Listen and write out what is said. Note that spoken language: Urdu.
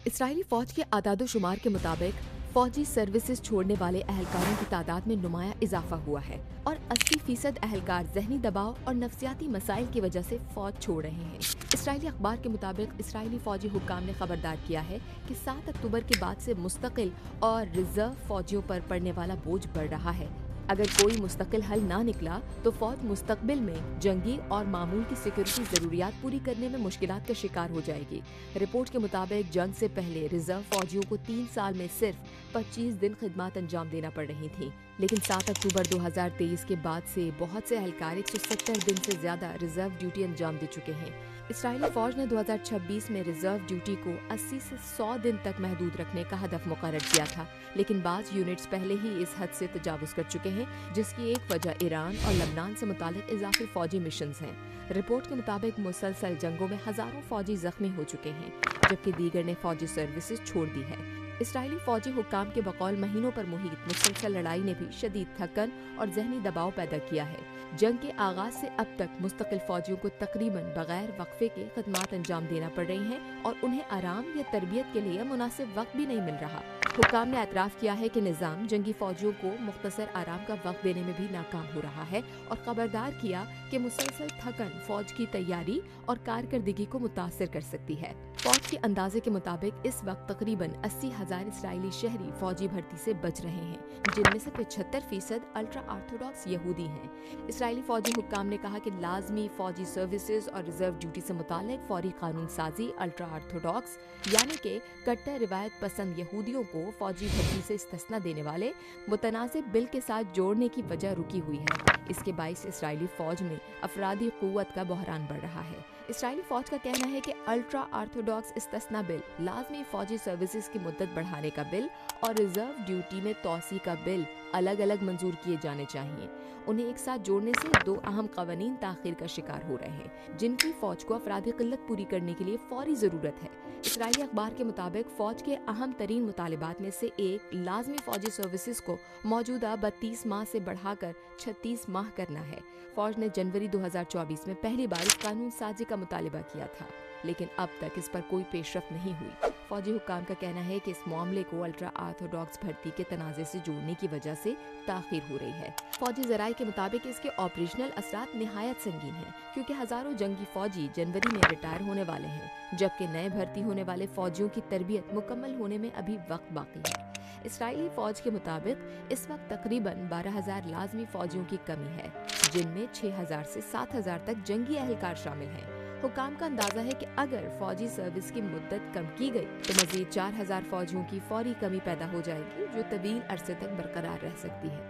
اسرائیلی فوج کے اعداد و شمار کے مطابق فوجی سروسز چھوڑنے والے اہلکاروں کی تعداد میں نمایاں اضافہ ہوا ہے اور 80% اہلکار ذہنی دباؤ اور نفسیاتی مسائل کی وجہ سے فوج چھوڑ رہے ہیں۔ اسرائیلی اخبار کے مطابق اسرائیلی فوجی حکام نے خبردار کیا ہے کہ 7 اکتوبر کے بعد سے مستقل اور ریزرو فوجیوں پر پڑنے والا بوجھ بڑھ رہا ہے۔ اگر کوئی مستقل حل نہ نکلا تو فوج مستقبل میں جنگی اور معمول کی سیکورٹی ضروریات پوری کرنے میں مشکلات کا شکار ہو جائے گی۔ رپورٹ کے مطابق جنگ سے پہلے ریزرو فوجیوں کو 3 سال میں صرف 25 دن خدمات انجام دینا پڑ رہی تھیں، لیکن 7 اکتوبر 2023 کے بعد سے بہت سے اہلکار 170 دن سے زیادہ ریزرو ڈیوٹی انجام دے چکے ہیں۔ اسرائیلی فوج نے 2026 میں ریزرو ڈیوٹی کو 80 سے 100 دن تک محدود رکھنے کا ہدف مقرر کیا تھا، لیکن بعض یونٹس پہلے ہی اس حد سے تجاوز کر چکے ہیں، جس کی ایک وجہ ایران اور لبنان سے متعلق اضافی فوجی مشنز ہیں۔ رپورٹ کے مطابق مسلسل جنگوں میں ہزاروں فوجی زخمی ہو چکے ہیں، جبکہ دیگر نے فوجی سروسز چھوڑ دی ہے۔ اسرائیلی فوجی حکام کے بقول مہینوں پر محیط مسلسل لڑائی نے بھی شدید تھکن اور ذہنی دباؤ پیدا کیا ہے۔ جنگ کے آغاز سے اب تک مستقل فوجیوں کو تقریباً بغیر وقفے کے خدمات انجام دینا پڑ رہی ہیں اور انہیں آرام یا تربیت کے لیے مناسب وقت بھی نہیں مل رہا۔ حکام نے اعتراف کیا ہے کہ نظام جنگی فوجیوں کو مختصر آرام کا وقت دینے میں بھی ناکام ہو رہا ہے اور خبردار کیا کہ مسلسل تھکن فوج کی تیاری اور کارکردگی کو متاثر کر سکتی ہے۔ فوج کے اندازے کے مطابق اس وقت تقریباً 80,000 اسرائیلی شہری فوجی بھرتی سے بچ رہے ہیں، جن میں سے 75% الٹرا آرتھوڈاکس یہودی ہیں۔ اسرائیلی فوجی حکام نے کہا کہ لازمی فوجی سروسز اور ریزرو ڈیوٹی سے متعلق فوری قانون سازی الٹرا آرتھوڈاکس یعنی کہ کٹر روایت پسند یہودیوں کو فوجی بھرتی سے استثنا دینے والے متنازع بل کے ساتھ جوڑنے کی وجہ رکی ہوئی ہے۔ اس کے باعث اسرائیلی فوج میں افرادی قوت کا بحران بڑھ رہا ہے۔ اسرائیلی فوج کا کہنا ہے کہ الٹرا آرتھوڈاکس استثنا بل، لازمی فوجی سروسز کی مدت بڑھانے کا بل اور ریزرو ڈیوٹی میں توسیع کا بل الگ الگ منظور کیے جانے چاہیے۔ انہیں ایک ساتھ جوڑنے سے 2 اہم قوانین تاخیر کا شکار ہو رہے ہیں، جن کی فوج کو افرادی قلت پوری کرنے کے لیے فوری ضرورت ہے۔ اسرائیلی اخبار کے مطابق فوج کے اہم ترین مطالبات میں سے ایک لازمی فوجی سروسز کو موجودہ 32 ماہ سے بڑھا کر 36 ماہ کرنا ہے۔ فوج نے جنوری 2024 میں پہلی بار اس قانون سازی کا مطالبہ کیا تھا، لیکن اب تک اس پر کوئی پیش رفت نہیں ہوئی۔ فوجی حکام کا کہنا ہے کہ اس معاملے کو الٹرا آرتھوڈاکس بھرتی کے تنازع سے جوڑنے کی وجہ سے تاخیر ہو رہی ہے۔ فوجی ذرائع کے مطابق اس کے آپریشنل اثرات نہایت سنگین ہیں، کیونکہ ہزاروں جنگی فوجی جنوری میں ریٹائر ہونے والے ہیں، جبکہ نئے بھرتی ہونے والے فوجیوں کی تربیت مکمل ہونے میں ابھی وقت باقی ہے۔ اسرائیلی فوج کے مطابق اس وقت تقریباً 12,000 لازمی فوجیوں کی کمی ہے، جن میں 6,000 سے 7,000 تک جنگی اہلکار شامل ہیں۔ حکام کا اندازہ ہے کہ اگر فوجی سروس کی مدت کم کی گئی تو مزید 4,000 فوجیوں کی فوری کمی پیدا ہو جائے گی، جو طویل عرصے تک برقرار رہ سکتی ہے۔